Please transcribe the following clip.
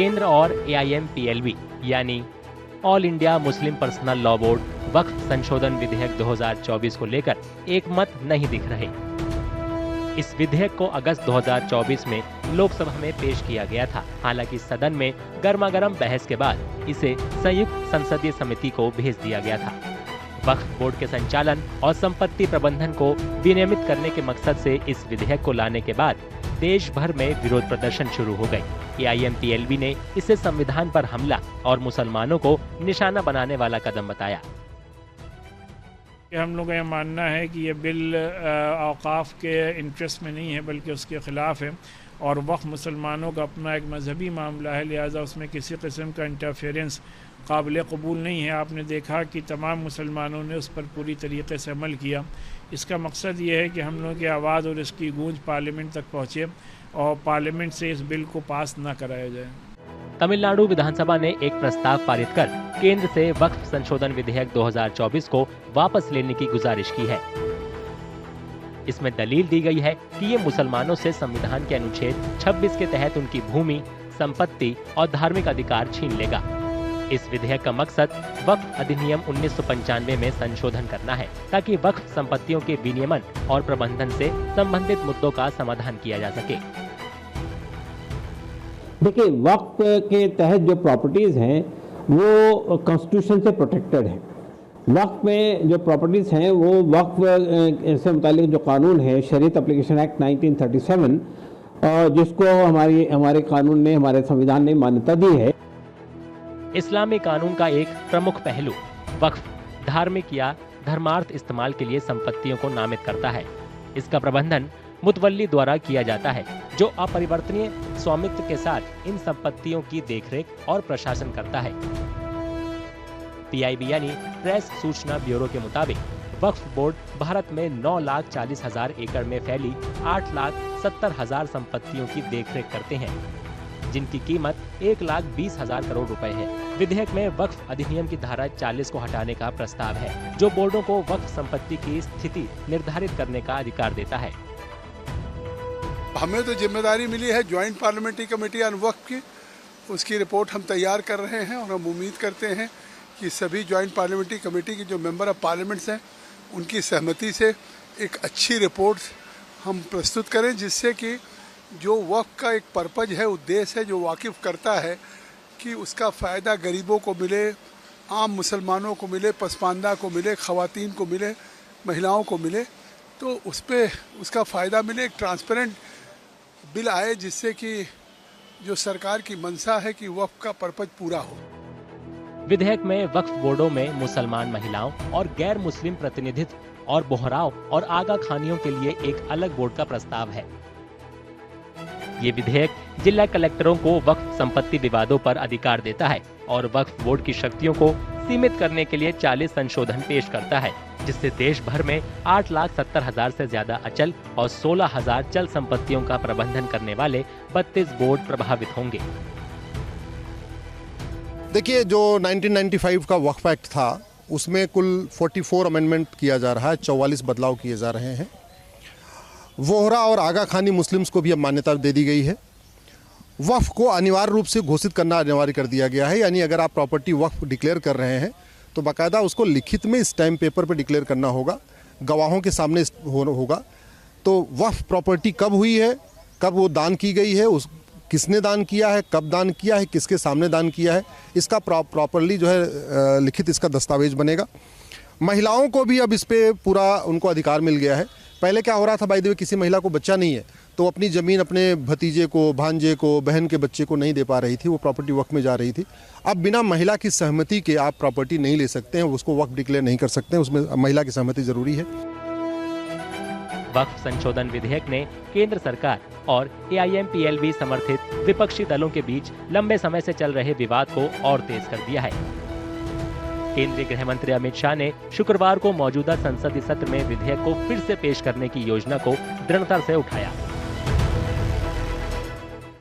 केंद्र और AIMPLB यानी all India Muslim personal law board वक्फ संशोधन विधेयक 2024 को लेकर एक मत नहीं दिख रहे। इस विधेयक को अगस्त 2024 में लोकसभा में पेश किया गया था। हालांकि सदन में गर्मागर्म बहस के बाद इसे संयुक्त संसदीय समिति को भेज दिया गया था। वक्फ बोर्ड के संचालन और संपत्ति प्रबंधन को विनियमित करने के मकसद से इस विधेयक को लाने के बाद देश भर में विरोध प्रदर्शन शुरू हो गए। AIMPLB ने इसे संविधान पर हमला और मुसलमानों को निशाना बनाने वाला कदम बताया। हम लोग का यह मानना है कि ये बिल औकाफ के इंटरेस्ट में नहीं है बल्कि उसके खिलाफ है और वक्फ मुसलमानों का अपना एक मजहबी मामला है, लिहाजा उसमें किसी किस्म का इंटरफेरेंस काबिल कबूल नहीं है। आपने देखा कि तमाम मुसलमानों ने उस पर पूरी तरीके से अमल किया। इसका मकसद ये है कि हम लोगों की आवाज़ और इसकी गूंज पार्लियामेंट तक पहुँचे और पार्लियामेंट से इस बिल को पास न कराया जाए। तमिलनाडु विधानसभा ने एक प्रस्ताव पारित कर केंद्र से वक्फ संशोधन विधेयक 2024 को वापस लेने की गुजारिश की है। इसमें दलील दी गई है कि ये मुसलमानों से संविधान के अनुच्छेद 26 के तहत उनकी भूमि, संपत्ति और धार्मिक अधिकार छीन लेगा। इस विधेयक का मकसद वक्फ अधिनियम 1995 में संशोधन करना है ताकि वक्फ संपत्तियों के विनियमन और प्रबंधन से संबंधित मुद्दों का समाधान किया जा सके। देखिए, वक्फ के तहत जो प्रॉपर्टीज हैं वो कॉन्स्टिट्यूशन से प्रोटेक्टेड है। वक्फ में जो प्रॉपर्टीज हैं वो वक्फ से मुतालिक जो कानून है शरीयत एप्लीकेशन एक्ट 1937 जिसको हमारे कानून ने, हमारे संविधान ने मान्यता दी है। इस्लामी कानून का एक प्रमुख पहलू वक्फ धार्मिक या धर्मार्थ इस्तेमाल के लिए संपत्तियों को नामित करता है। इसका प्रबंधन मुतवल्ली द्वारा किया जाता है जो अपरिवर्तनीय स्वामित्व के साथ इन संपत्तियों की देखरेख और प्रशासन करता है। PIB यानी प्रेस सूचना ब्यूरो के मुताबिक वक्फ बोर्ड भारत में 9,40,000 एकड़ में फैली 8,70,000 संपत्तियों की देखरेख करते हैं जिनकी कीमत 1,20,000 करोड़ रुपए है। विधेयक में वक्फ अधिनियम की धारा 40 को हटाने का प्रस्ताव है जो बोर्डों को वक्फ संपत्ति की स्थिति निर्धारित करने का अधिकार देता है। हमें तो जिम्मेदारी मिली है ज्वाइंट पार्लियामेंट्री कमेटी ऑन वक्फ की, उसकी रिपोर्ट हम तैयार कर रहे हैं और हम उम्मीद करते हैं कि सभी ज्वाइंट पार्लियामेंट्री कमेटी के जो मेंबर ऑफ पार्लियामेंट्स हैं उनकी सहमति से एक अच्छी रिपोर्ट हम प्रस्तुत करें जिससे कि जो वक्फ का एक पर्पज है, उद्देश्य है, जो वाकिफ़ करता है कि उसका फ़ायदा गरीबों को मिले, आम मुसलमानों को मिले, पसमानदा को मिले, ख़वातीन को मिले, महिलाओं को मिले, तो उस पर उसका फ़ायदा मिले। एक ट्रांसपेरेंट बिल आए जिससे कि जो सरकार की मंशा है कि वक्फ का पर्पज पूरा हो। विधेयक में वक्फ बोर्डों में मुसलमान महिलाओं और गैर मुस्लिम प्रतिनिधित्व और बोहराव और आगा खानियों के लिए एक अलग बोर्ड का प्रस्ताव है। ये विधेयक जिला कलेक्टरों को वक्फ संपत्ति विवादों पर अधिकार देता है और वक्फ बोर्ड की शक्तियों को सीमित करने के लिए 40 संशोधन पेश करता है जिससे देश भर में 8,70,000 से ज्यादा अचल और 16,000 चल संपत्तियों का प्रबंधन करने वाले 32 बोर्ड प्रभावित होंगे। देखिए, जो 1995 का वक्फ एक्ट था उसमें कुल 44 अमेंडमेंट किया जा रहा है, 44 बदलाव किए जा रहे हैं। वोहरा और आगा खानी मुस्लिम्स को भी अब मान्यता दे दी गई है। वक्फ को अनिवार्य रूप से घोषित करना अनिवार्य कर दिया गया है, यानी अगर आप प्रॉपर्टी वक्फ डिक्लेयर कर रहे हैं तो बाकायदा उसको लिखित में स्टैम्प पेपर पर डिक्लेयर करना होगा, गवाहों के सामने होगा। तो वक्फ प्रॉपर्टी कब हुई है, कब वो दान की गई है, किसने दान किया है, कब दान किया है, किसके सामने दान किया है, इसका प्रॉपरली जो है लिखित इसका दस्तावेज बनेगा। महिलाओं को भी अब इस पर पूरा उनको अधिकार मिल गया है। पहले क्या हो रहा था, बाय द वे, किसी महिला को बच्चा नहीं है तो अपनी ज़मीन अपने भतीजे को, भांजे को, बहन के बच्चे को नहीं दे पा रही थी, वो प्रॉपर्टी वक्फ में जा रही थी। अब बिना महिला की सहमति के आप प्रॉपर्टी नहीं ले सकते हैं, उसको वक्फ डिक्लेयर नहीं कर सकते हैं, उसमें महिला की सहमति ज़रूरी है। वक्फ संशोधन विधेयक ने केंद्र सरकार और AIMPLB समर्थित विपक्षी दलों के बीच लंबे समय से चल रहे विवाद को और तेज कर दिया है। केंद्रीय गृह मंत्री अमित शाह ने शुक्रवार को मौजूदा संसदीय सत्र में विधेयक को फिर से पेश करने की योजना को दृढ़ता से उठाया।